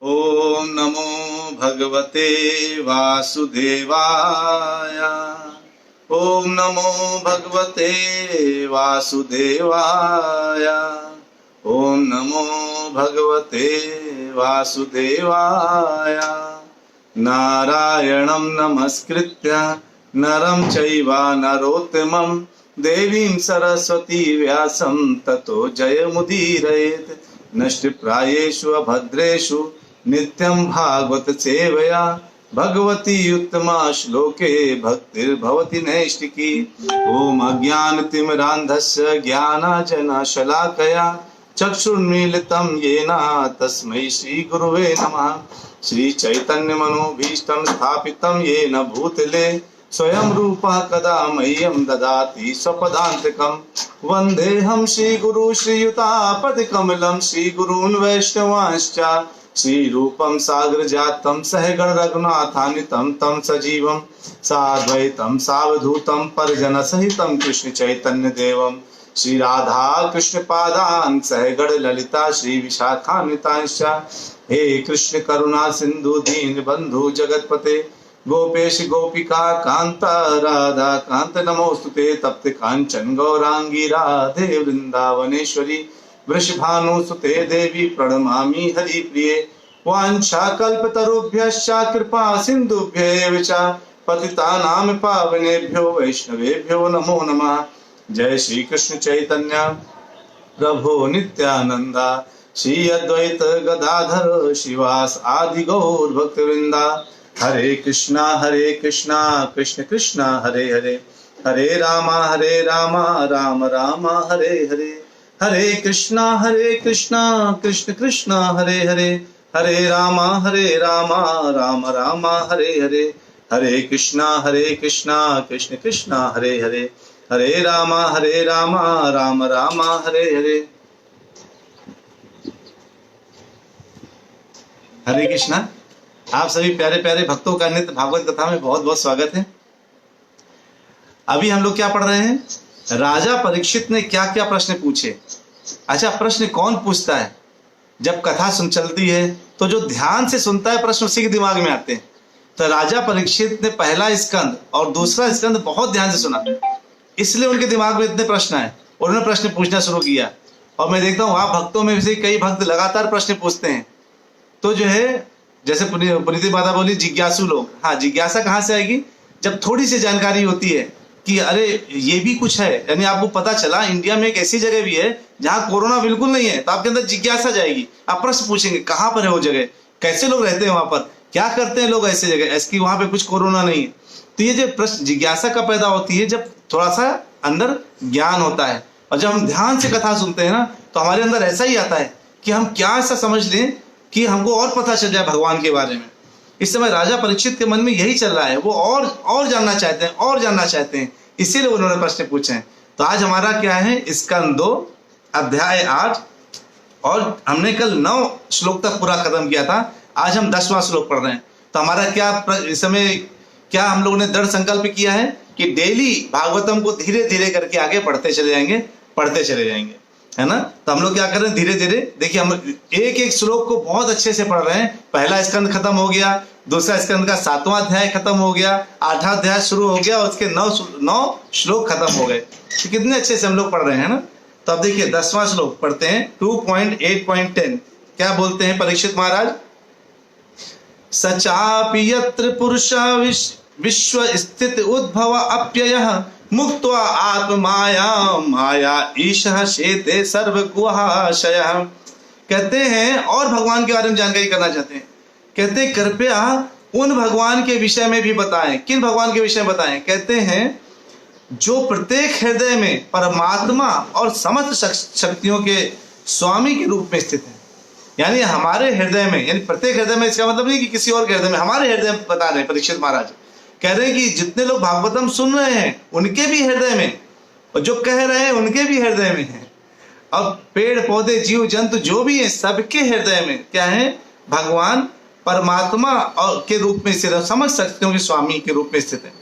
ओम नमो भगवते वासुदेवाय। ओम नमो भगवते वासुदेवाय। ओम नमो भगवते वासुदेवाय। नारायणं नमस्कृत्य नरं चैव नरोत्तमं देवीं सरस्वती व्यासं ततो जयमुदीरयेत्। नष्टप्रायेषु अभद्रेषु नित्यं भागवत सेवया भगवती उत्तमा श्लोके भक्तिर्भवति नैष्टिकी। ओम अज्ञानतिमिरान्धस्य ज्ञानाञ्जनशलाकया चक्षुर्मीलितं येन तस्मै श्रीगुरुवे नमः। श्रीचैतन्यमनोभीष्टं स्थापितं येन भूतले स्वयं रूपः कदा मह्यं ददाति स्वपदान्तिकं। वन्देऽहं श्रीगुरु श्रीयुतापतिकमलं श्रीगुरून् वैष्णवांश्च श्रीरूपं सागरजातं सहगण रघुनाथान्वितं तं सजीवं साद्वैतं सावधूतं परिजनसहितं कृष्ण चैतन्य देवं श्री राधा कृष्ण पादान् सहगण ललिता श्री विशाखान्वितांश्च। हे कृष्ण करुणा सिंधु दीन बंधु जगतपते गोपेश गोपिका कांत राधा कांत नमोस्तुते। तप्त कांचन गौरांगी राधे वृंदावनेश्वरी वृषभानुसुते देवी प्रणमामि हरिप्रिये। वाञ्छाकल्पतरुभ्यश्च कृपा सिन्धुभ्येव च पतितानां पावनेभ्यो वैष्णवेभ्यो नमो नमः। जय श्री कृष्ण चैतन्य प्रभु नित्यानंद श्री अद्वैत गदाधर शिवास आदि गौर भक्तवृंदा। हरे कृष्णा कृष्ण कृष्णा हरे हरे हरे राम राम राम हरे हरे। हरे कृष्णा कृष्ण कृष्णा हरे हरे हरे राम राम राम हरे हरे। हरे कृष्णा कृष्ण कृष्णा हरे हरे हरे राम राम राम हरे हरे। हरे कृष्णा। आप सभी प्यारे प्यारे भक्तों का नित्य भागवत कथा में बहुत बहुत स्वागत है। अभी हम लोग क्या पढ़ रहे हैं? राजा परीक्षित ने क्या क्या प्रश्न पूछे। अच्छा, प्रश्न कौन पूछता है? जब कथा सुन चलती है तो जो ध्यान से सुनता है प्रश्न उसी के दिमाग में आते हैं। तो राजा परीक्षित ने पहला स्कंद और दूसरा स्कंद बहुत ध्यान से सुना, इसलिए उनके दिमाग में इतने प्रश्न आए। उन्होंने प्रश्न पूछना शुरू किया और मैं देखता हूँ वहां भक्तों में से कई भक्त लगातार प्रश्न पूछते हैं। तो जो है, जैसे पुनीति माता बोली जिज्ञासु लोग, हाँ, जिज्ञासा कहाँ से आएगी? जब थोड़ी सी जानकारी होती है कि अरे ये भी कुछ है, यानी आपको पता चला इंडिया में एक ऐसी जगह भी है जहाँ कोरोना बिल्कुल नहीं है, तो आपके अंदर जिज्ञासा जाएगी। आप प्रश्न पूछेंगे कहाँ पर है वो जगह, कैसे लोग रहते हैं वहां पर, क्या करते हैं लोग ऐसी जगह, ऐसी वहां पे कुछ कोरोना नहीं है। तो ये जो प्रश्न जिज्ञासा का पैदा होती है जब थोड़ा सा अंदर ज्ञान होता है। और जब हम ध्यान से कथा सुनते हैं ना, तो हमारे अंदर ऐसा ही आता है कि हम क्या ऐसा समझ लें कि हमको और पता चल जाए भगवान के बारे में। इस समय राजा परीक्षित के मन में यही चल रहा है, वो और जानना चाहते हैं, और जानना चाहते हैं, इसीलिए उन्होंने प्रश्न पूछे हैं। तो आज हमारा क्या है? स्कंद 2 अध्याय 8, और हमने कल 9 श्लोक तक पूरा खत्म किया था। आज हम 10वां श्लोक पढ़ रहे हैं। तो हमारा क्या इस समय क्या हम लोगों ने दृढ़ संकल्प किया है कि डेली भागवतम को धीरे धीरे करके आगे पढ़ते चले जाएंगे, है ना? तो हम लोग क्या कर रहे हैं, धीरे धीरे देखिए, हम एक एक श्लोक को बहुत अच्छे से पढ़ रहे हैं। पहला स्कंद खत्म हो गया, दूसरा स्कंद का 7वां अध्याय खत्म हो गया, 8वां अध्याय शुरू हो गया, और उसके 9 श्लोक खत्म हो गए। तो कितने अच्छे से हम लोग पढ़ रहे हैं ना। तो अब देखिए 10वां श्लोक पढ़ते हैं, 2.8.10। क्या बोलते हैं परीक्षित महाराज? सचापि यत्र पुरुषा विश्व स्थित उद्भव अप्ययः मुक्त्वा आत्माया माया ईशः शेते सर्व गुहाशयः। कहते हैं, और भगवान के बारे में जानकारी करना चाहते हैं। कहते हैं कृपया उन भगवान के विषय में भी बताएं। किन भगवान के विषय में बताएं? कहते हैं जो प्रत्येक हृदय में परमात्मा और समस्त शक्तियों के स्वामी के रूप में स्थित है। यानी हमारे हृदय में, यानी प्रत्येक हृदय में, इसका मतलब नहीं कि किसी और के हृदय में, हमारे हृदय में बता रहे हैं परीक्षित महाराज। कह रहे हैं कि जितने लोग भागवतम सुन रहे हैं उनके भी हृदय में, और जो कह रहे हैं उनके भी हृदय में है, और पेड़ पौधे जीव जंतु जो भी है सबके हृदय में क्या है? भगवान परमात्मा और के रूप में स्थित है, समस्त शक्तियों के स्वामी के रूप में स्थित है।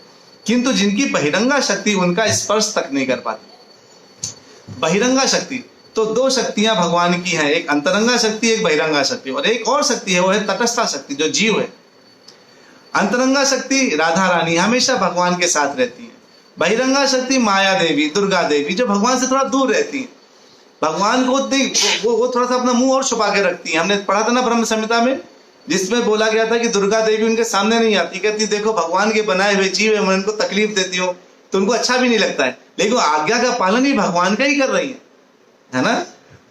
किंतु जिनकी बहिरंगा शक्ति उनका स्पर्श तक नहीं कर पाती। बहिरंगा शक्ति तो दो शक्तियां भगवान की हैं, एक अंतरंगा शक्ति, एक बहिरंगा शक्ति, और एक और शक्ति है वो है तटस्था शक्ति, जो जीव है। अंतरंगा शक्ति राधा रानी हमेशा भगवान के साथ रहती है। बहिरंगा शक्ति माया देवी, दुर्गा देवी, जो भगवान से थोड़ा दूर रहती है। भगवान को वो थोड़ा सा अपना मुंह और छुपा के रखती है। हमने पढ़ा था ना ब्रह्म संहिता में, जिसमें बोला गया था कि दुर्गा देवी उनके सामने नहीं आती, कहती देखो भगवान के बनाए हुए जीव है, मैं उनको तकलीफ देती हूँ तो उनको अच्छा भी नहीं लगता है, लेकिन आज्ञा का पालन ही भगवान का ही कर रही है ना।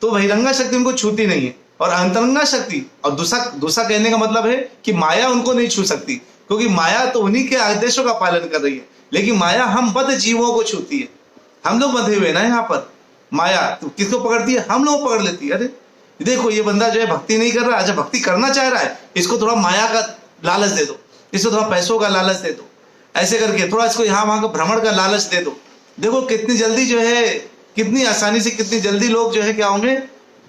तो बहिरंगा शक्ति उनको छूती नहीं है। और अंतरंगा शक्ति, और दूसरा कहने का मतलब है कि माया उनको नहीं छू सकती, क्योंकि माया तो उन्हीं के आदेशों का पालन कर रही है, लेकिन माया हम बद्ध जीवों को छूती है। हम लोग बंधे हुए ना यहाँ पर, माया तो किसको पकड़ती है? हम लोग पकड़ लेती है। अरे देखो ये बंदा जो है भक्ति नहीं कर रहा, अच्छा भक्ति करना चाह रहा है, इसको थोड़ा माया का लालच दे दो, इसको थोड़ा पैसों का लालच दे दो, ऐसे करके थोड़ा इसको यहाँ वहां का भ्रमण का लालच दे दो। देखो कितनी जल्दी जो है, कितनी आसानी से, कितनी जल्दी लोग जो है क्या होंगे,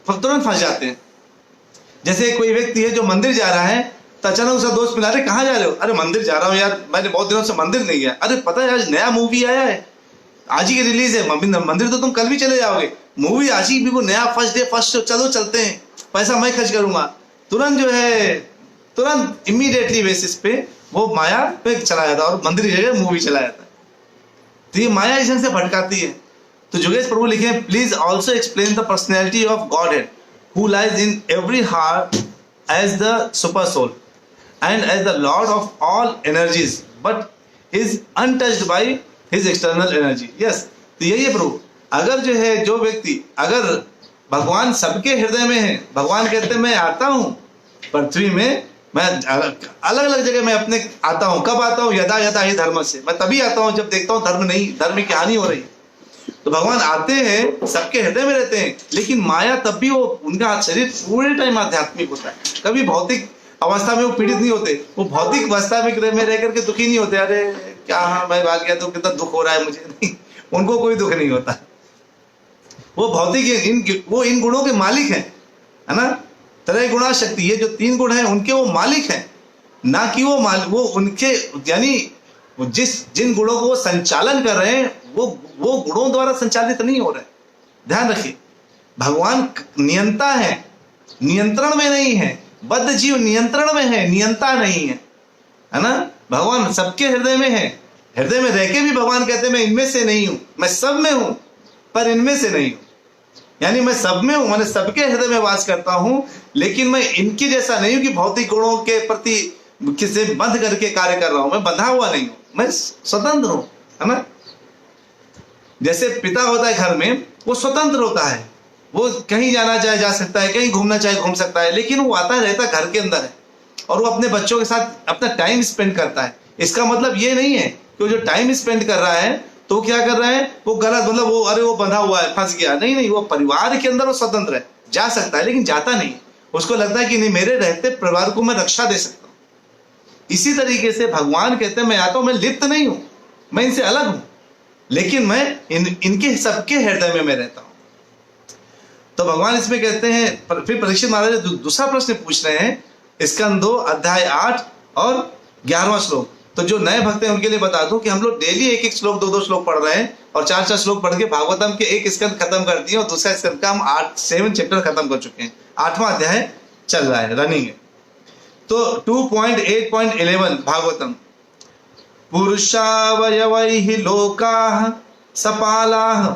तुरंत फंस जाते हैं। जैसे कोई व्यक्ति है जो मंदिर जा रहा है, तो अचानक उसका दोस्त मिला, अरे कहाँ जा रहे हो? अरे मंदिर जा रहा हूँ यार, मैंने बहुत दिनों से मंदिर नहीं गया। अरे पता है आज नया मूवी आया है, आज ही की रिलीज है, मंदिर तो तुम कल भी चले जाओगे, मूवी आज ही बिल्कुल नया, फर्स्ट डे फर्स्ट शो, चलो चलते हैं, पैसा मैं खर्च करूंगा। तुरंत जो है, तुरंत इमीडिएटली बेसिस पे वो माया पे चला जाता है और मंदिर की जगह मूवी चला जाता है। तो ये माया इस ढंग से भटकाती है। तो जोगेश प्रभु लिखे, please also explain the personality of godhead who lies in every heart as the super soul and as the lord of all energies but is untouched by his external energy. Yes, तो यही है प्रभु। अगर जो है, जो व्यक्ति, अगर भगवान सबके हृदय में है, भगवान कहते हैं मैं आता हूँ पृथ्वी में, मैं अलग अलग जगह में अपने आता हूँ। कब आता हूँ? यदा यदा ही धर्म से, मैं तभी आता हूँ जब देखता हूँ धर्म नहीं, धर्म की हानि हो रही है। तो भगवान आते हैं, सबके हृदय में रहते हैं, लेकिन माया तब भी, वो उनका शरीर पूरे टाइम आध्यात्मिक होता है, कभी भौतिक अवस्था में वो पीड़ित नहीं होते, वो भौतिक अवस्था में रह करके दुखी नहीं होते। अरे क्या, हाँ मैं भाग गया तो कितना दुख हो रहा है मुझे, नहीं, उनको कोई दुख नहीं होता। वो भौतिक वो इन गुणों के मालिक हैं, है ना। त्रय गुणा शक्ति, ये जो 3 गुण हैं उनके वो मालिक हैं, ना कि वो उनके, यानी जिन गुणों को वो संचालन कर रहे हैं वो गुणों द्वारा संचालित नहीं हो रहे। ध्यान रखिए, भगवान नियंता है, नियंत्रण में नहीं है। बद्ध जीव नियंत्रण में है, नियंता नहीं है ना। भगवान सबके हृदय में है, हृदय में रह के भी भगवान कहते हैं मैं इनमें से नहीं हूं, मैं सब में हूं पर इनमें से नहीं हूं। यानी मैं सब में हूं, मैंने सबके हृदय में वास करता हूं, लेकिन मैं इनके जैसा नहीं हूं कि भौतिक गुणों के प्रति किसे बंध करके कार्य कर रहा हूं। मैं बंधा हुआ नहीं हूं, मैं स्वतंत्र हूं, है ना। जैसे पिता होता है घर में, वो स्वतंत्र होता है, वो कहीं जाना चाहे जा सकता है, कहीं घूमना चाहे घूम सकता है, लेकिन वो आता रहता घर के अंदर है और वो अपने बच्चों के साथ अपना टाइम स्पेंड करता है। इसका मतलब ये नहीं है कि वो जो टाइम स्पेंड कर रहा है तो क्या कर रहा है वो गलत, मतलब वो अरे वो बंधा हुआ है, फंस गया। नहीं, वो परिवार के अंदर वो स्वतंत्र है, जा सकता है, लेकिन जाता नहीं। उसको लगता है कि नहीं, मेरे रहते परिवार को मैं रक्षा दे सकता हूँ। इसी तरीके से भगवान कहते हैं मैं आता हूँ, मैं लिप्त नहीं हूँ, मैं इनसे अलग हूँ, लेकिन मैं इनके सबके हृदय में मैं रहता हूँ। तो भगवान इसमें कहते हैं, फिर परीक्षित महाराज दूसरा प्रश्न पूछ रहे हैं, स्कंद 2 अध्याय 8 और 11वां श्लोक। तो जो नए भक्त हैं उनके लिए बता दूं कि हम लोग डेली 1-1 श्लोक 2-2 श्लोक पढ़ रहे हैं और 4-4 श्लोक पढ़ के भागवतम के एक स्कंद खत्म कर दिए और दूसरा स्कंद का हम 7 चैप्टर खत्म कर चुके हैं। 8वां अध्याय चल रहा है, रनिंग है। तो 2.8.11 भागवतम, पुरुषावयवैः लोकाः सपालाः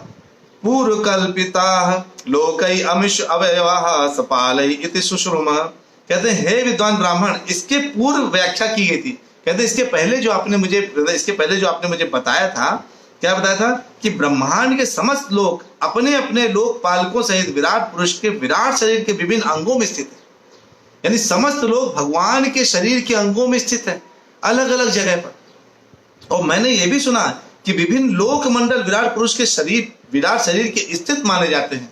पूर्वकल्पिताः लोकै अमिष अवयवाः सपालै इति सुश्रुमः। कहते हैं हे विद्वान ब्राह्मण, इसके पूर्व व्याख्या की गई थी। कहते इसके पहले जो आपने मुझे बताया था, क्या बताया था कि ब्रह्मांड के समस्त लोग अपने अपने लोक पालकों सहित विराट पुरुष के विराट शरीर के विभिन्न अंगों में स्थित है। यानी समस्त लोग भगवान के शरीर के अंगों में स्थित है, अलग अलग जगह पर। और मैंने ये भी सुना कि विभिन्न लोक मंडल विराट पुरुष के विराट शरीर के स्थित माने जाते हैं,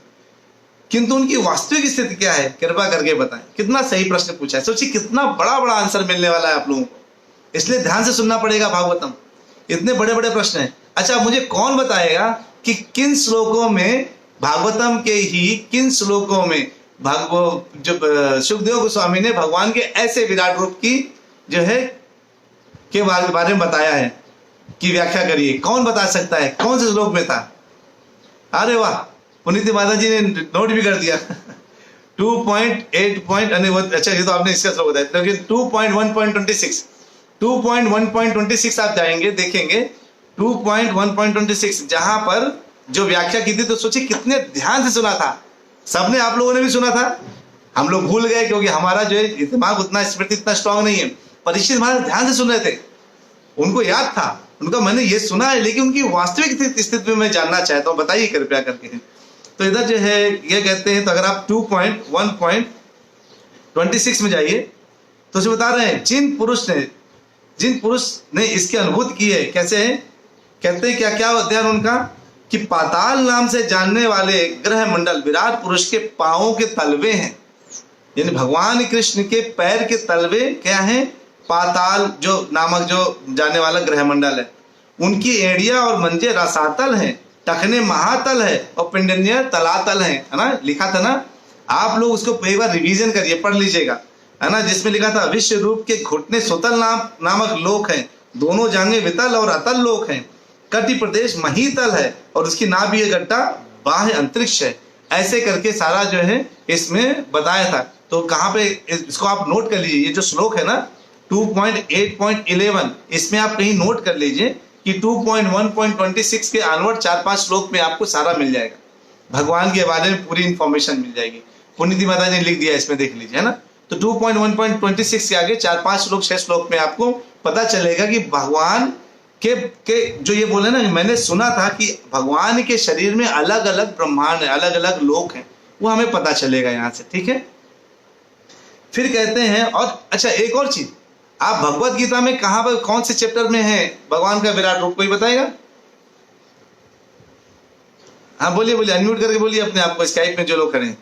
किंतु उनकी वास्तविक स्थिति क्या है, कृपा करके बताएं। कितना सही प्रश्न पूछा है, सोचिए कितना बड़ा बड़ा आंसर मिलने वाला है आप लोगों को, इसलिए ध्यान से सुनना पड़ेगा भागवतम, इतने बड़े बड़े प्रश्न हैं। अच्छा, मुझे कौन बताएगा कि किन श्लोकों में, भागवतम के ही किन श्लोकों में जो सुखदेव गोस्वामी ने भगवान के ऐसे विराट रूप की जो है के बारे में बताया है, की व्याख्या करिए। कौन बता सकता है कौन से श्लोक में था? अरे वाह, पुनीति माता जी ने नोट भी कर दिया 2.8 अच्छा ये तो आपने इसका स्लोक बताया, लेकिन 2.1.26 आप जाएंगे देखेंगे 2.1.26 जहां पर जो व्याख्या की थी, तो सोचिए कितने ध्यान से सुना था सबने, आप लोगों ने भी सुना था। हम लोग भूल गए क्योंकि हमारा जो है दिमाग उतना, स्मृति इतना स्ट्रांग नहीं है। परीक्षित महाराज ध्यान से सुन रहे थे, उनको याद था, उनका मैंने ये सुना है लेकिन उनकी वास्तविक स्थिति में मैं जानना चाहता हूँ, बताइए कृपया करके। तो इधर जो है ये कहते हैं, तो अगर आप 2.1.26 में जाइए तो उसे बता रहे हैं जिन पुरुष ने इसकी अनुभूति की है, कैसे है, कहते हैं क्या अध्ययन उनका, कि पाताल नाम से जानने वाले ग्रह मंडल विराट पुरुष के पांवों के तलवे हैं। यानी भगवान कृष्ण के पैर के तलवे क्या है, पाताल जो नामक जो जानने वाला ग्रह मंडल है। उनकी एड़िया और मंजे रसातल हैं, टखने महातल है और पिंडन्य तलातल है ना, लिखा था ना। आप लोग उसको एक बार रिवीजन करिए, पढ़ लीजिएगा, है ना, जिसमें लिखा था विश्व रूप के घुटने सुतल नामक लोक हैं, दोनों जांघें वितल और अतल लोक हैं, कटि प्रदेश महीतल है और उसकी नाभि गड्ढा बाह्य अंतरिक्ष है। ऐसे करके सारा जो है इसमें बताया था। तो कहाँ पे इसको आप नोट कर लीजिए, ये जो श्लोक है ना 2.8.11, इसमें आप कहीं नोट कर लीजिए कि 2.1.26 के ऑनवर्ड 4-5 श्लोक में आपको सारा मिल जाएगा, भगवान के बारे में पूरी इंफॉर्मेशन मिल जाएगी। पुनीति माता ने लिख दिया, इसमें देख लीजिए, है ना। तो 2.1.26 के आगे 4-5 श्लोक 6 श्लोक में आपको पता चलेगा कि भगवान के जो ये बोले ना, मैंने सुना था कि भगवान के शरीर में अलग अलग ब्रह्मांड है, अलग अलग लोक हैं, वो हमें पता चलेगा यहाँ से, ठीक है। फिर कहते हैं, और अच्छा एक और चीज, आप भगवत गीता में कहां पर कौन से चैप्टर में है भगवान का विराट रूप, कोई बताएगा? हाँ बोलिए बोलिए, अनम्यूट करके बोलिए अपने आप को, स्काइप में जो लोग खड़े हैं।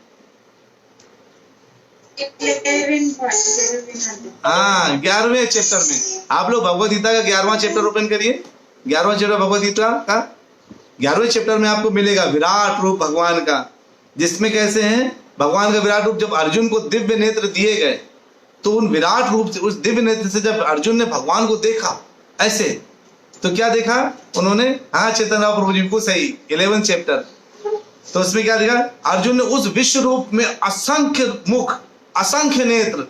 हाँ 11वें चैप्टर में आप लोग भगवत गीता का 11वां चैप्टर ओपन करिए। 11वां चैप्टर भगवत गीता का 11वें चैप्टर में आपको मिलेगा विराट रूप भगवान का, जिसमें कैसे हैं भगवान का विराट रूप। जब अर्जुन को दिव्य नेत्र दिए गए तो उन विराट रूप से, उस दिव्य नेत्र से जब अर्जुन ने भगवान को देखा ऐसे, तो क्या देखा उन्होंने, हाँ चेतन राव प्रभु जी को सही, 11 चैप्टर, तो उसमें क्या देखा, अर्जुन ने उस विश्व रूप में असंख्य मुख, असंख्य नेत्र,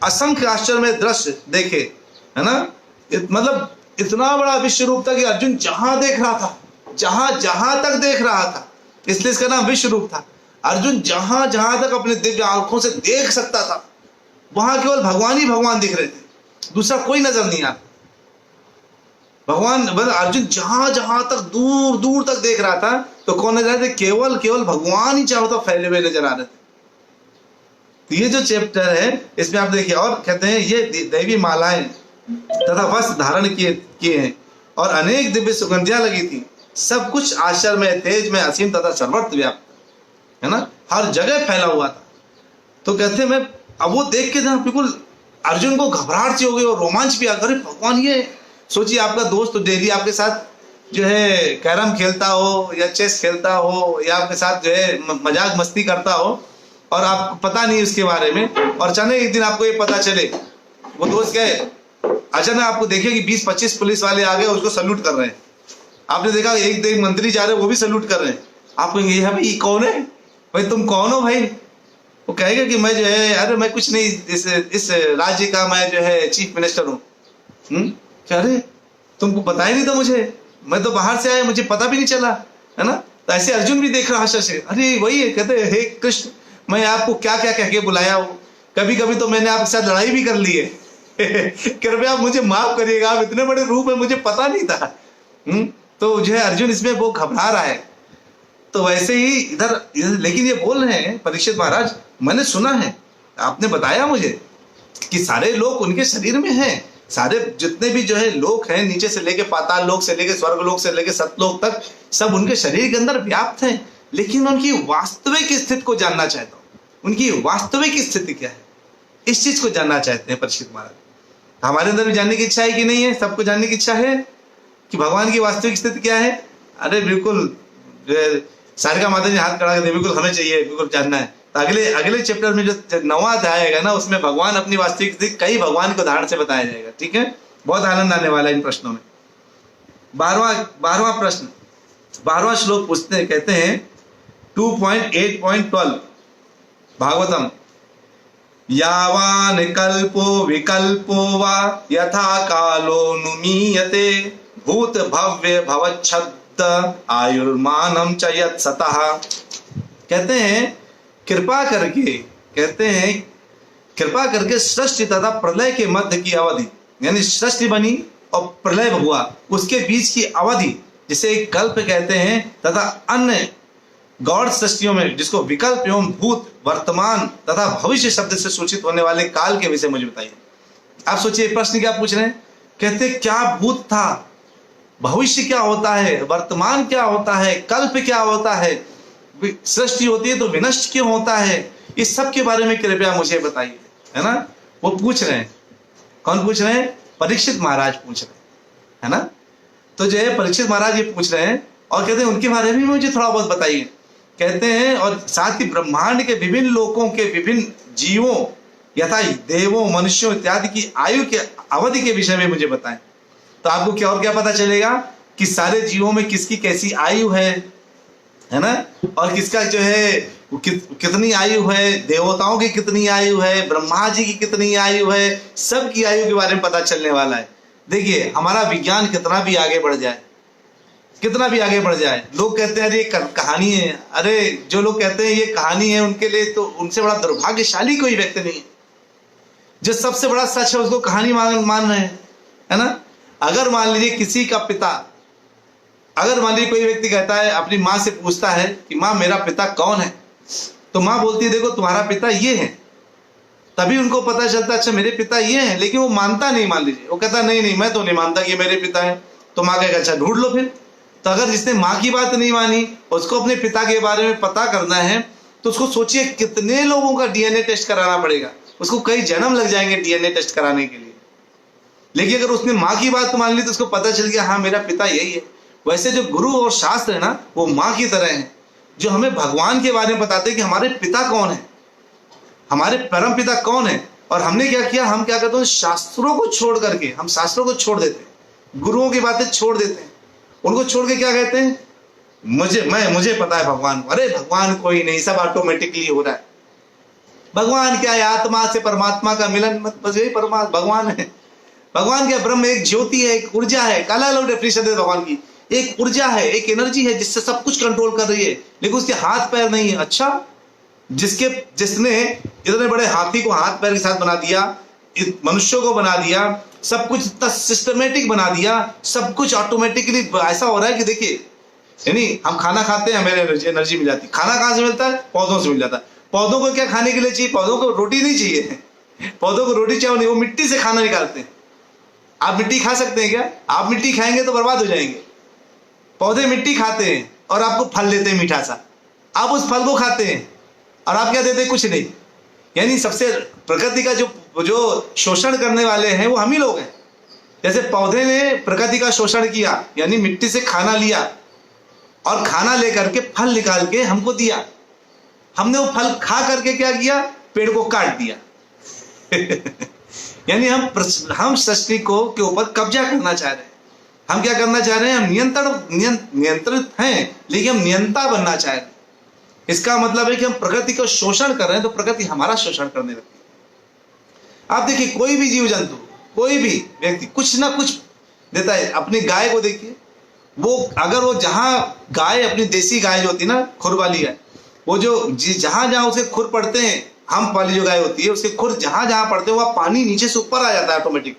असंख्य आश्चर्यमय दृश्य देखे, है ना। मतलब इतना बड़ा विश्व रूप था कि अर्जुन जहां देख रहा था, जहां तक देख रहा था, इसलिए इसका नाम विश्व रूप था। अर्जुन जहां तक अपने दिव्य आंखों से देख सकता था, वहां केवल भगवान ही भगवान दिख रहे थे, दूसरा कोई नजर नहीं आता। भगवान मतलब अर्जुन जहां तक दूर तक देख रहा था, तो कौन नजर आ रहे थे, केवल भगवान ही चारों तरफ फैले हुए नजर आ रहे थे। तो ये जो चैप्टर है इसमें आप देखिए, और कहते हैं ये दैवी मालाएं तथा वस्त्र धारण किए हैं और अनेक दिव्य सुगंधियां लगी थी, सब कुछ आश्चर्य में, तेज में, असीम तथा सर्वत्र व्याप्त, है ना, हर जगह फैला हुआ था। तो कहते हैं मैं अब वो देख के ना बिल्कुल अर्जुन को घबराहट सी हो गई और रोमांच भी आ गया। अरे भगवान, ये सोचिए आपका दोस्त तो डेली आपके साथ जो है कैरम खेलता हो या चेस खेलता हो या आपके साथ जो है मजाक मस्ती करता हो और आपको पता नहीं उसके बारे में, और अचानक एक दिन आपको ये पता चले, वो दोस्त गए, अचानक आपको देखे कि 20-25 पुलिस वाले आ गए, उसको सल्यूट कर रहे हैं। आपने देखा एक मंत्री जा रहे हैं, वो भी सल्यूट कर रहे हैं। आप कहेंगे ये भाई कौन है, भाई तुम कौन हो भाई? वो कहेगा कि मैं जो है, अरे मैं कुछ नहीं, इस राज्य का मैं जो है चीफ मिनिस्टर हूँ। क्या, अरे तुमको पता ही नहीं था मुझे, मैं तो बाहर से आया, मुझे पता भी नहीं चला, है ना। तो ऐसे अर्जुन भी देख रहा हर्ष से, अरे वही है, कहते हे कृष्ण, मैं आपको क्या क्या कह के बुलाया हूँ, कभी कभी तो मैंने आपके साथ लड़ाई भी कर ली है कृपया आप मुझे माफ करिएगा, आप इतने बड़े रूप में मुझे पता नहीं था। तो जो है अर्जुन इसमें वो घबरा रहा है। तो वैसे ही इधर, लेकिन ये बोल रहे हैं परीक्षित महाराज, मैंने सुना है, आपने बताया मुझे कि सारे लोग उनके शरीर में हैं, सारे जितने भी जो है लोक हैं, नीचे से लेके पाताल लोक से लेके स्वर्ग लोक से लेके सतलोक तक, सब उनके शरीर के अंदर व्याप्त हैं। लेकिन उनकी वास्तविक स्थिति को जानना चाहता हूँ, उनकी वास्तविक स्थिति क्या है, इस चीज को जानना चाहते हैं परीक्षित महाराज। हमारे अंदर भी जानने की इच्छा है कि नहीं है? सबको जानने की इच्छा है कि भगवान की वास्तविक स्थिति क्या है। अरे बिल्कुल, सारिका माता जी हाथ खड़ा कर दे, बिल्कुल हमें चाहिए, बिल्कुल जानना है। तो अगले चैप्टर में जो 9वां अध्याय आएगा ना, उसमें भगवान अपनी वास्तविक स्थिति कई भगवान को उदाहरण से बताया जाएगा। ठीक है, बहुत आनंद आने वाला है इन प्रश्नों में। 12वां प्रश्न, 12वां श्लोक पूछते हैं, कहते हैं 2.8.12 भागवतम। यावान कल्पो विकल्पो वा यथा कालो नुमीयते भूत भव्य भवच्छब्द आयुर्मानम च यत् सतः। कहते हैं कृपा करके, कहते हैं कृपा करके सृष्टि तथा प्रलय के मध्य की अवधि, यानी सृष्टि बनी और प्रलय हुआ, उसके बीच की अवधि जिसे कल्प कहते हैं, तथा अन्य गौड़ सृष्टियों में जिसको विकल्प एवं भूत, वर्तमान तथा भविष्य शब्द से सूचित होने वाले काल के विषय मुझे बताइए। आप सोचिए प्रश्न क्या पूछ रहे हैं। कहते क्या भूत था, भविष्य क्या होता है, वर्तमान क्या होता है, कल्प क्या होता है, सृष्टि होती है तो विनष्ट क्यों होता है, इस सब के बारे में कृपया मुझे बताइए, है ना। वो पूछ रहे हैं। कौन पूछ रहे हैं? परीक्षित महाराज पूछ रहे हैं, है ना। तो जो है परीक्षित महाराज ये पूछ रहे हैं और कहते हैं उनके बारे में मुझे थोड़ा बहुत बताइए। कहते हैं और साथ ही ब्रह्मांड के विभिन्न लोकों के विभिन्न जीवों यथा देवों, मनुष्यों इत्यादि की आयु के अवधि के विषय में मुझे बताएं। तो आपको क्या और क्या पता चलेगा कि सारे जीवों में किसकी कैसी आयु है ना, और किसका जो है कितनी आयु है, देवताओं की कितनी आयु है, ब्रह्मा जी की कितनी आयु है, सबकी आयु के बारे में पता चलने वाला है। देखिए हमारा विज्ञान कितना भी आगे बढ़ जाए, कितना भी आगे बढ़ जाए, लोग कहते हैं अरे ये कहानी है, अरे जो लोग कहते हैं ये कहानी है उनके लिए तो उनसे बड़ा दुर्भाग्यशाली कोई व्यक्ति नहीं है। जो सबसे बड़ा सच है उसको कहानी मान रहे हैं, है ना। अगर मान लीजिए किसी का पिता, अगर मान लीजिए कोई व्यक्ति कहता है, अपनी माँ से पूछता है कि माँ मेरा पिता कौन है, तो माँ बोलती है देखो तुम्हारा पिता ये है, तभी उनको पता चलता है अच्छा मेरे पिता ये हैं, लेकिन वो मानता नहीं। मान लीजिए वो कहता नहीं नहीं मैं तो नहीं मानता कि मेरे पिता हैं, तो माँ कहेगा अच्छा ढूंढ लो फिर। तो अगर जिसने माँ की बात नहीं मानी, उसको अपने पिता के बारे में पता करना है, तो उसको सोचिए कितने लोगों का डीएनए टेस्ट कराना पड़ेगा, उसको कई जन्म लग जाएंगे डीएनए टेस्ट कराने के लिए। लेकिन अगर उसने माँ की बात मान ली तो उसको पता चल गया हाँ मेरा पिता यही है। वैसे जो गुरु और शास्त्र है ना वो माँ की तरह है, जो हमें भगवान के बारे में बताते हैं कि हमारे पिता कौन है, हमारे परम पिता कौन है। और हमने क्या किया, हम क्या करते हैं शास्त्रों को छोड़ करके, हम शास्त्रों को छोड़ देते हैं, गुरुओं की बातें छोड़ देते हैं, उनको छोड़ के क्या कहते हैं मुझे पता है भगवान को। अरे भगवान कोई नहीं, सब ऑटोमेटिकली हो रहा है। भगवान क्या है, आत्मा से परमात्मा का मिलन, बस यही परमात्मा भगवान है। भगवान क्या, ब्रह्म एक ज्योति है, एक ऊर्जा है, काला लो डेफिनेशन दे भगवान की, एक ऊर्जा है, एक एनर्जी है जिससे सब कुछ कंट्रोल कर रही है, लेकिन उसके हाथ पैर नहीं है। अच्छा जिसने इतने बड़े हाथी को हाथ पैर के साथ बना दिया, मनुष्यों को बना दिया, सब कुछ सिस्टमेटिक बना दिया, सब कुछ ऑटोमेटिकली ऐसा हो रहा है कि देखिए, यानी हम खाना खाते हैं हमें एनर्जी मिल जाती है। खाना कहाँ से मिलता है? पौधों से मिल जाता है। पौधों को क्या खाने के लिए चाहिए? पौधों को रोटी नहीं चाहिए, पौधों को रोटी चाहिए नहीं, वो मिट्टी से खाना निकालते हैं। आप मिट्टी खा सकते हैं क्या? आप मिट्टी खाएंगे तो बर्बाद हो जाएंगे। पौधे मिट्टी खाते हैं और आपको फल देते हैं मीठा सा, आप उस फल को खाते हैं और आप क्या देते हैं? कुछ नहीं। यानी सबसे प्रकृति का जो शोषण करने वाले हैं वो हम ही लोग हैं। जैसे पौधे ने प्रकृति का शोषण किया, यानी मिट्टी से खाना लिया और खाना लेकर के फल निकाल के हमको दिया, हमने वो फल खा करके क्या किया? पेड़ को काट दिया। यानी हम सृष्टि को के ऊपर कब्जा करना चाह रहे हैं। हम क्या करना चाह रहे हैं? हम नियंत्रित हैं, लेकिन हम नियंता बनना चाह रहे हैं। इसका मतलब है कि हम प्रकृति को शोषण कर रहे हैं तो प्रकृति हमारा शोषण करने लगती है। आप देखिए कोई भी जीव जंतु, कोई भी व्यक्ति कुछ ना कुछ देता है। अपनी गाय को देखिए, वो अगर वो जहां गाय, अपनी देसी गाय जो होती है ना, खुर वाली गाय, वो जो जहां जहां उसके खुर पड़ते हैं, हम वाली जो गाय होती है उसके खुर जहां जहां पड़ते हैं वहां पानी नीचे से ऊपर आ जाता है ऑटोमेटिक।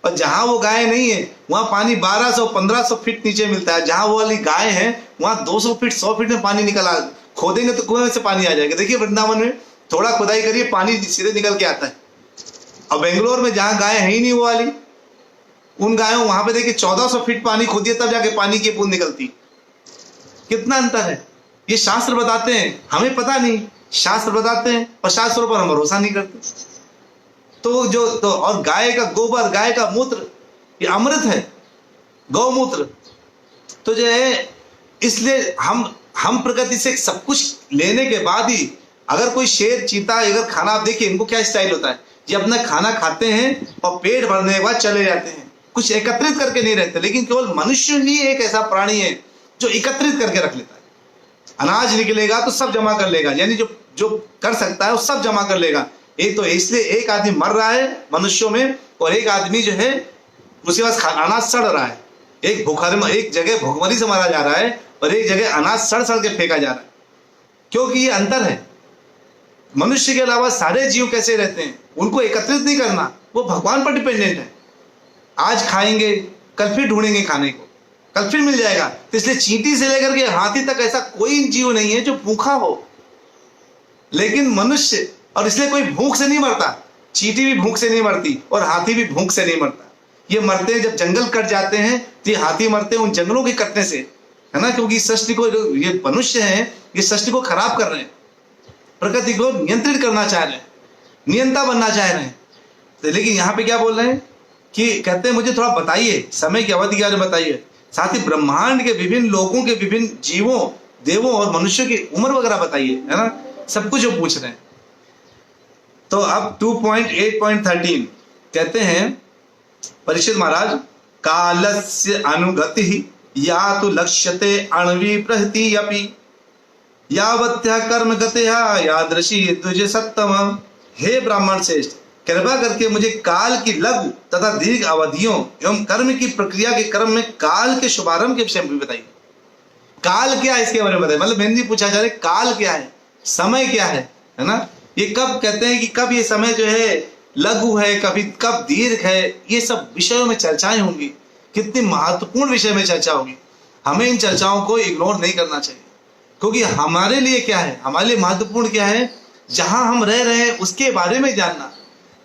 और जहां वो गाय नहीं है वहां पानी 1200-1500 फीट नीचे मिलता है। जहां वो वाली गाय है वहां 200 फीट 100 फीट में पानी निकल आ, खोदेंगे तो कुएं में से पानी आ जाएगा। देखिए वृंदावन में थोड़ा खुदाई करिए, पानी सीधे निकल के आता है। और बेंगलोर में जहां गाय है ही नहीं वो वाली, उन गायों वहां पे देखिए 1400 फीट पानी खोदिए तब जाके पानी की बूंद निकलती। कितना अंतर है, ये शास्त्र बताते हैं, हमें पता नहीं, शास्त्र बताते हैं और शास्त्रों पर हम भरोसा नहीं करते। तो और गाय का गोबर, गाय का मूत्र, ये अमृत है, गौमूत्र। तो जो है इसलिए हम प्रकृति से सब कुछ लेने के बाद ही, अगर कोई शेर, चीता, अगर खाना, आप देखिए इनको क्या स्टाइल होता है, ये अपना खाना खाते हैं और पेट भरने के बाद चले जाते हैं, कुछ एकत्रित करके नहीं रहते। लेकिन केवल मनुष्य ही एक ऐसा प्राणी है जो एकत्रित करके रख लेता है। अनाज निकलेगा तो सब जमा कर लेगा, यानी जो जो कर सकता है वो सब जमा कर लेगा। एक तो इसलिए एक आदमी मर रहा है मनुष्यों में, और एक आदमी जो है उसके पास अनाज सड़ रहा है। एक भूखमरी, एक जगह भूखमरी से मारा जा रहा है और एक जगह अनाज सड़ सड़ के फेंका जा रहा है, क्योंकि ये अंतर है। मनुष्य के अलावा सारे जीव कैसे रहते हैं, उनको एकत्रित नहीं करना, वो भगवान पर डिपेंडेंट है। आज खाएंगे, कल फिर ढूंढेंगे खाने को, कल फिर मिल जाएगा। तो इसलिए चींटी से लेकर के हाथी तक ऐसा कोई जीव नहीं है जो भूखा हो। लेकिन मनुष्य, और इसलिए कोई भूख से नहीं मरता, चींटी भी भूख से नहीं मरती और हाथी भी भूख से नहीं मरता। ये मरते हैं जब जंगल कट जाते हैं, तो ये हाथी मरते हैं उन जंगलों के कटने से, है ना, क्योंकि सृष्टि को, ये मनुष्य हैं, ये सृष्टि को खराब कर रहे हैं, प्रकृति को नियंत्रित करना चाह रहे हैं, नियंता बनना चाह रहे हैं। तो लेकिन यहाँ पे क्या बोल रहे हैं कि कहते हैं मुझे थोड़ा बताइए, समय की अवधि के बारे में बताइए, साथ ही ब्रह्मांड के विभिन्न लोगों के, विभिन्न जीवों, देवों और मनुष्यों की उम्र वगैरह बताइए, है ना, सब कुछ वो पूछ रहे हैं। तो अब 2.8.13 कहते हैं परीक्षित महाराज, कालस्य अनुगति या तो लक्ष्यते अण्वी प्रहति अपि यावत्या कर्म गतया यादृशी द्विज सत्तम। हे ब्राह्मण श्रेष्ठ, कृपा करके मुझे काल की लघु तथा दीर्घ अवधियों एवं कर्म की प्रक्रिया के क्रम में काल के शुभारंभ के विषय में बताइए। काल क्या है इसके बारे में बताइए। मतलब मैंने जी पूछा जा रहा है काल क्या है, समय क्या है ना, ये कब कहते हैं कि कब ये समय जो है लघु है, कभी कब दीर्घ है, ये सब विषयों में चर्चाएं होंगी, कितनी महत्वपूर्ण विषय में चर्चा होगी। हमें इन चर्चाओं को इग्नोर नहीं करना चाहिए, क्योंकि हमारे लिए क्या है, हमारे लिए महत्वपूर्ण क्या है, जहां हम रह रहे हैं उसके बारे में जानना।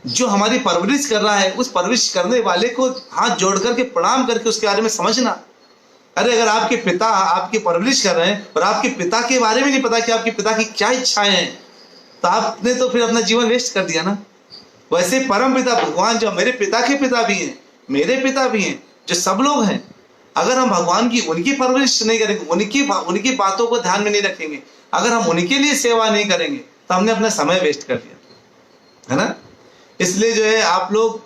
जो हमारी परवरिश कर रहा है, उस परवरिश करने वाले को हाथ जोड़ करके प्रणाम करके उसके बारे में समझना। अरे अगर आपके पिता आपकी परवरिश कर रहे हैं और आपके पिता के बारे में नहीं पता कि आपके पिता की क्या इच्छाएं हैं, तो आपने तो फिर अपना जीवन वेस्ट कर दिया ना। वैसे परम पिता भगवान जो मेरे पिता के पिता भी हैं, मेरे पिता भी हैं, जो सब लोग हैं, अगर हम भगवान की उनकी परवरिश नहीं करेंगे, उनकी बातों को ध्यान में नहीं रखेंगे, अगर हम उनके लिए सेवा नहीं करेंगे, तो हमने अपना समय वेस्ट कर दिया, है ना। इसलिए जो है आप लोग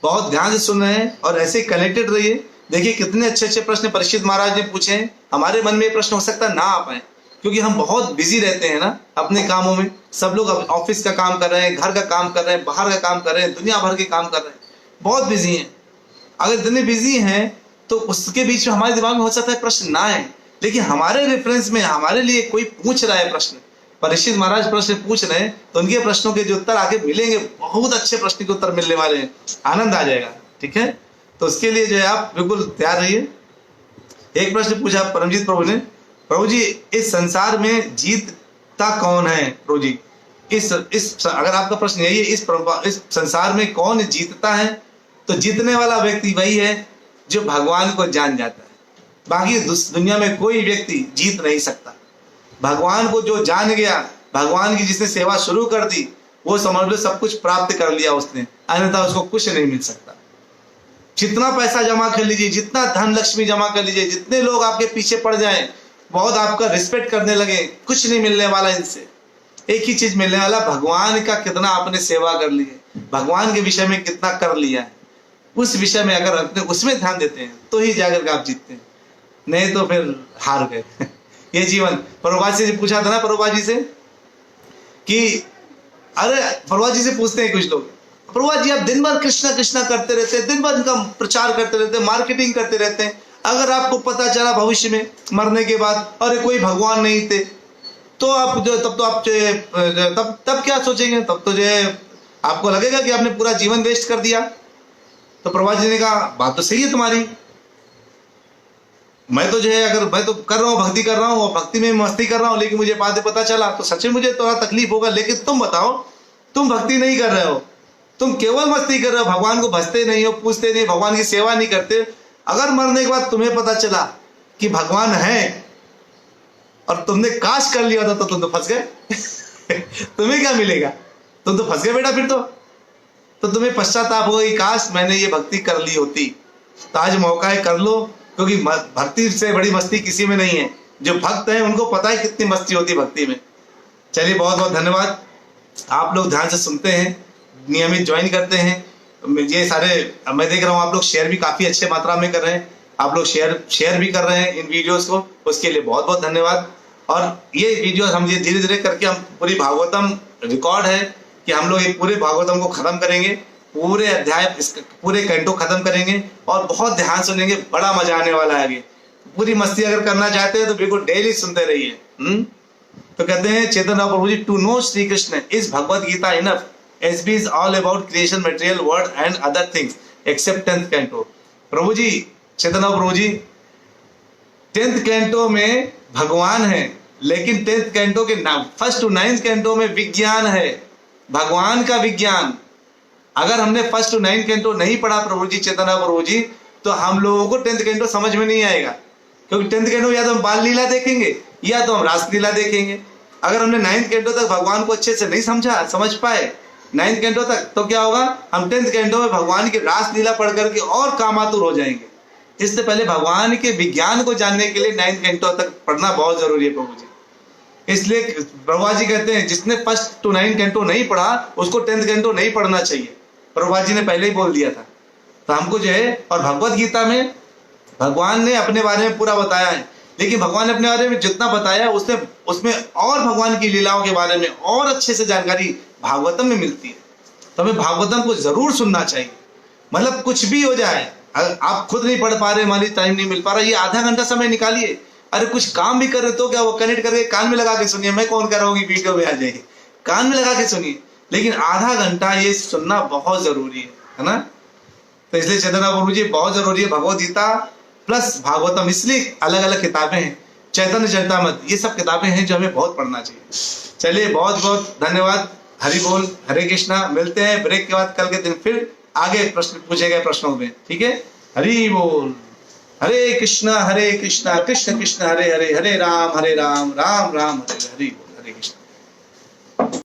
बहुत ध्यान से सुन रहे हैं और ऐसे कनेक्टेड रहिए। देखिए कितने अच्छे अच्छे प्रश्न परीक्षित महाराज ने पूछे हैं। हमारे मन में ये प्रश्न हो सकता है ना आ पाए, क्योंकि हम बहुत बिजी रहते हैं ना अपने कामों में। सब लोग ऑफिस का काम कर रहे हैं, घर का काम कर रहे हैं, बाहर का काम कर रहे हैं, दुनिया भर के काम कर रहे हैं, बहुत बिजी हैं। अगर इतने बिजी हैं तो उसके बीच में हमारे दिमाग में हो सकता है प्रश्न ना आए, लेकिन हमारे रेफरेंस में हमारे लिए कोई पूछ रहा है प्रश्न, परीक्षित महाराज प्रश्न पूछ रहे हैं, तो उनके प्रश्नों के जो उत्तर आगे मिलेंगे, बहुत अच्छे प्रश्न के उत्तर मिलने वाले हैं, आनंद आ जाएगा। ठीक है, तो उसके लिए जो है आप बिल्कुल तैयार रहिए। एक प्रश्न पूछा परमजीत प्रभु ने, प्रभु जी इस संसार में जीतता कौन है। प्रभु जी इस अगर आपका प्रश्न यही है, इस संसार में कौन जीतता है, तो जीतने वाला व्यक्ति वही है जो भगवान को जान जाता है। बाकी दुनिया में कोई व्यक्ति जीत नहीं सकता। भगवान को जो जान गया, भगवान की जिसने सेवा शुरू कर दी, वो समझ लो सब कुछ प्राप्त कर लिया उसने, अन्यथा उसको कुछ नहीं मिल सकता। जितना पैसा जमा कर लीजिए, जितना धन लक्ष्मी जमा कर लीजिए, जितने लोग आपके पीछे पड़ जाएं, बहुत आपका रिस्पेक्ट करने लगे, कुछ नहीं मिलने वाला इनसे। एक ही चीज मिलने वाला, भगवान का कितना आपने सेवा कर ली है, भगवान के विषय में कितना कर लिया है, उस विषय में अगर अपने उसमें ध्यान देते हैं तो ही जाकर के आप जीतते हैं, नहीं तो फिर हार गए। ये जीवन। प्रभुपाद जी से पूछा था ना, प्रभुपाद जी से कि अरे प्रभुपाद जी से पूछते हैं कुछ लोग, प्रभुपाद जी आप दिन भर कृष्णा कृष्णा करते रहते हैं, दिन भर इनका प्रचार करते रहते हैं, मार्केटिंग करते रहते हैं, अगर आपको पता चला भविष्य में मरने के बाद अरे कोई भगवान नहीं थे, तो आप जो तब तो आप जो तब क्या सोचेंगे, तब तो जो है आपको लगेगा कि आपने पूरा जीवन वेस्ट कर दिया। तो प्रभुपाद जी ने कहा बात तो सही है तुम्हारी, मैं तो जो है अगर मैं तो कर रहा हूँ, भक्ति कर रहा हूँ और भक्ति में मस्ती कर रहा हूँ, लेकिन मुझे बाद में पता चला तो सच में मुझे थोड़ा तकलीफ होगा। लेकिन तुम बताओ, तुम भक्ति नहीं कर रहे हो, तुम केवल मस्ती कर रहे हो, भगवान को भजते नहीं हो, पूछते नहीं, भगवान की सेवा नहीं करते। अगर मरने के बाद तुम्हें पता चला कि भगवान है और तुमने काश कर लिया था, तो तुम तो फंस गए। तुम्हें क्या मिलेगा, तुम तो फंस गए बेटा। फिर तो तुम्हें पश्चाताप होगा कि काश मैंने ये भक्ति कर ली होती। तो आज मौका है, कर लो, क्योंकि भक्ति से बड़ी मस्ती किसी में नहीं है। जो भक्त है उनको पता है कितनी मस्ती होती है भक्ति में। चलिए बहुत बहुत धन्यवाद। आप लोग ध्यान से सुनते हैं, नियमित ज्वाइन करते हैं। ये सारे मैं देख रहा हूँ आप लोग शेयर भी काफी अच्छे मात्रा में कर रहे हैं, आप लोग शेयर भी कर रहे हैं इन वीडियोस को, उसके लिए बहुत बहुत धन्यवाद। और ये वीडियो हम ये धीरे धीरे करके हम पूरी भागवतम रिकॉर्ड है कि हम लोग ये पूरे भागवतम को खत्म करेंगे, पूरे अध्याय पूरे कैंटो खत्म करेंगे और बहुत ध्यान सुनेंगे, बड़ा मजा आने वाला है आगे। पूरी मस्ती अगर करना चाहते हैं तो बिल्कुल डेली सुनते रहिए। तो कहते हैं Chaitanya Prabhu ji, to know Shri Krishna is Bhagavad Gita enough, S B is all about creation material world and other things except 10th canto. Prabhu ji, Chaitanya Prabhu ji, 10th canto में भगवान है, लेकिन 10th कैंटो के 1st to 9th कैंटो में विज्ञान है, भगवान का विज्ञान। अगर हमने 1st to 9th कैंटो नहीं पढ़ा प्रभु जी, चैतन्य प्रभु जी, तो हम लोगों को 10th कैंटो समझ में नहीं आएगा, क्योंकि 10th कैंटो या तो हम बाल लीला देखेंगे या तो हम रासलीला देखेंगे। अगर हमने 9th कैंटो तक भगवान को अच्छे से नहीं समझ पाए 9th कैंटो तक, तो क्या होगा, हम 10th कैंटो में भगवान की रासलीला पढ़ करके और कामातुर हो जाएंगे। इससे पहले भगवान के विज्ञान को जानने के लिए 9th कैंटो तक पढ़ना बहुत जरूरी है प्रभु जी। इसलिए प्रभुपाद जी कहते हैं जिसने 1st to 9th कैंटो नहीं पढ़ा उसको 10th कैंटो नहीं पढ़ना चाहिए। प्रभुपाद जी ने पहले ही बोल दिया था। तो हमको जो है, और भगवत गीता में भगवान ने अपने बारे में पूरा बताया है, लेकिन भगवान ने अपने बारे में जितना बताया उसमें और भगवान की लीलाओं के बारे में और अच्छे से जानकारी भागवतम में मिलती है। तो हमें भागवतम को जरूर सुनना चाहिए। मतलब कुछ भी हो जाए, अगर आप खुद नहीं पढ़ पा रहे, मान लीजिए टाइम नहीं मिल पा रहा, ये आधा घंटा समय निकालिए। अरे कुछ काम भी कर रहे तो क्या, वो कनेक्ट करके कान में लगा के सुनिए। मैं कौन कर रहा हूँ वीडियो में आ जाएगी, कान में लगा के सुनिए, लेकिन आधा घंटा ये सुनना बहुत जरूरी है ना। तो इसलिए चैतन्य प्रभु जी बहुत जरूरी है भगवत गीता प्लस भागवतम, इसलिए अलग अलग किताबें हैं। चैतन्य चरितामृत, ये सब किताबें हैं जो हमें बहुत पढ़ना चाहिए। चलिए, बहुत बहुत धन्यवाद। हरि बोल, हरे कृष्णा। मिलते हैं ब्रेक के बाद कल के दिन फिर आगे प्रश्न पूछे गए प्रश्नों में, ठीक है। हरि बोल, हरे कृष्णा कृष्ण कृष्ण हरे हरे, हरे राम राम राम हरे हरे। हरि बोल, हरे कृष्ण।